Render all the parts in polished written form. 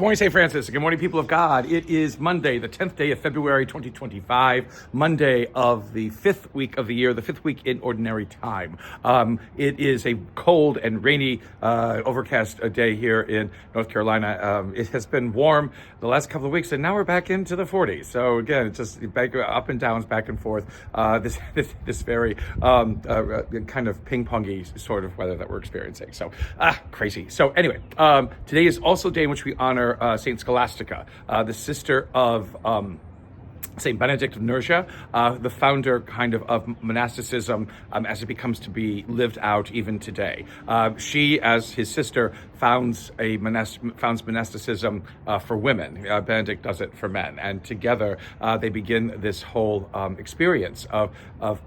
Good morning, St. Francis. Good morning, people of God. It is Monday, the 10th day of February, 2025, Monday of the 5th week of the year, the 5th week in Ordinary Time. It is a cold and rainy, overcast day here in North Carolina. It has been warm the last couple of weeks, and now we're back into the 40s. So again, it's just back, up and downs, back and forth. This very kind of ping-pongy sort of weather that we're experiencing. So crazy. So anyway, today is also a day in which we honor Saint Scholastica, the sister of Saint Benedict of Nursia, the founder of monasticism as it becomes to be lived out even today. She, as his sister, founds monasticism for women. Benedict does it for men, and together they begin this whole experience of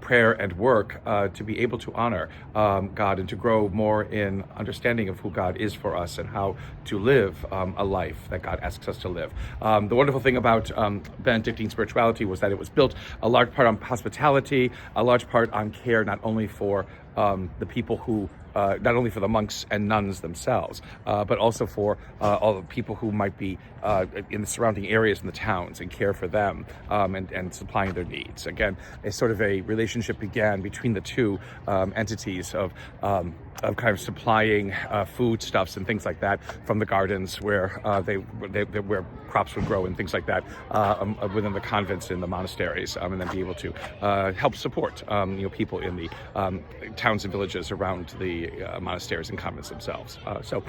prayer and work to be able to honor God and to grow more in understanding of who God is for us and how to live a life that God asks us to live. The wonderful thing about Benedictine spirituality was that it was built a large part on hospitality, a large part on care, not only for the people who not only for the monks and nuns themselves, but also for all the people who might be in the surrounding areas in the towns, and care for them and supplying their needs. Again, a sort of a relationship began between the two entities of kind of supplying foodstuffs and things like that from the gardens where where crops would grow and things like that within the convents and the monasteries, and then be able to help support people in the towns and villages around the monasteries and convents themselves. So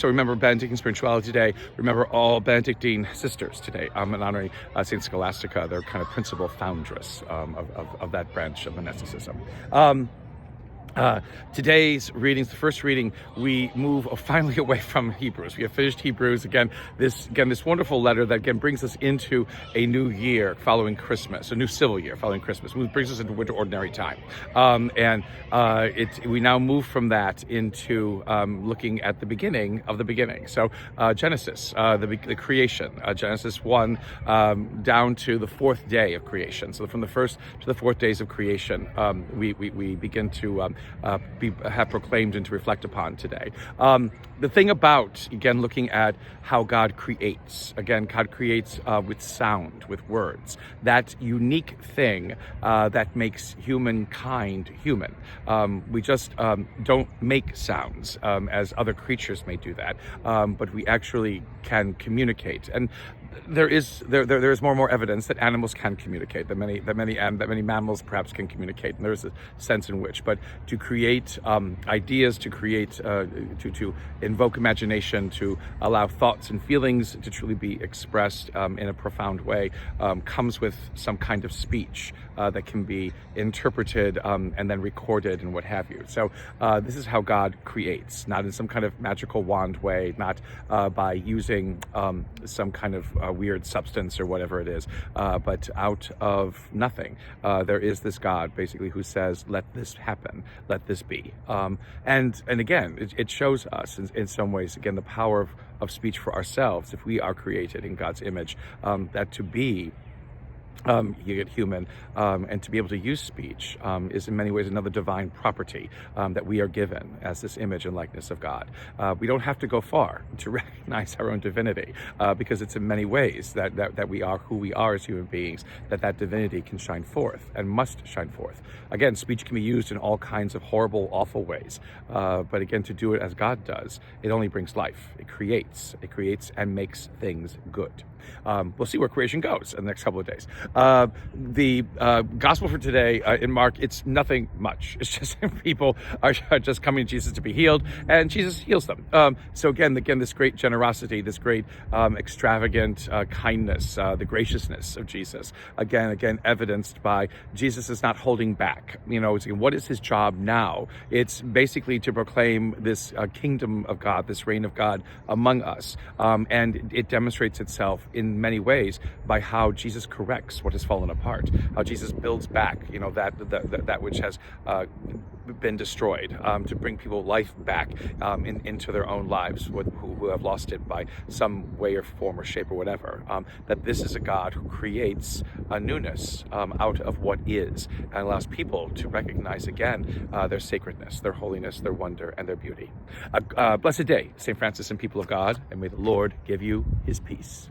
remember Benedictine spirituality today. Remember all Benedictine sisters today, and honoring Saint Scholastica, their kind of principal foundress of that branch of monasticism. Today's readings, the first reading, we move finally away from Hebrews. We have finished Hebrews. This wonderful letter that again brings us into a new year following Christmas, a new civil year following Christmas. It brings us into winter ordinary time, we now move from that into looking at the beginning of the beginning. So Genesis, the creation, Genesis 1 down to the fourth day of creation. So from the first to the fourth days of creation, we begin to have proclaimed and to reflect upon today. The thing about, again, looking at how God creates, God creates with sound, with words, that unique thing that makes humankind human. We just don't make sounds as other creatures may do that, but we actually can communicate. And there is more and more evidence that animals can communicate, that many mammals perhaps can communicate, and there's a sense in which. But to create ideas, to create to invoke imagination, to allow thoughts and feelings to truly be expressed in a profound way, comes with some kind of speech that can be interpreted and then recorded and what have you. So this is how God creates, not in some kind of magical wand way, not by using some kind of weird substance or whatever it is, but out of nothing. There is this God basically who says, let this happen, let this be. And again, it shows us in some ways, again, the power of speech for ourselves, if we are created in God's image, that to be you get human, and to be able to use speech is in many ways another divine property that we are given as this image and likeness of God. We don't have to go far to recognize our own divinity, because it's in many ways that we are who we are as human beings, that divinity can shine forth and must shine forth. Again, speech can be used in all kinds of horrible, awful ways, but again, to do it as God does, it only brings life. It creates and makes things good. We'll see where creation goes in the next couple of days. The gospel for today in Mark, it's nothing much. It's just people are just coming to Jesus to be healed, and Jesus heals them. So again, this great generosity, this great extravagant kindness, the graciousness of Jesus. Again, evidenced by Jesus is not holding back. What is his job now? It's basically to proclaim this kingdom of God, this reign of God among us, and it demonstrates itself in many ways by how Jesus corrects fix what has fallen apart, how Jesus builds back, that which has been destroyed, to bring people life back into their own lives, who have lost it by some way or form or shape or whatever. That this is a God who creates a newness out of what is, and allows people to recognize again their sacredness, their holiness, their wonder, and their beauty. Blessed day, St. Francis and people of God, and may the Lord give you his peace.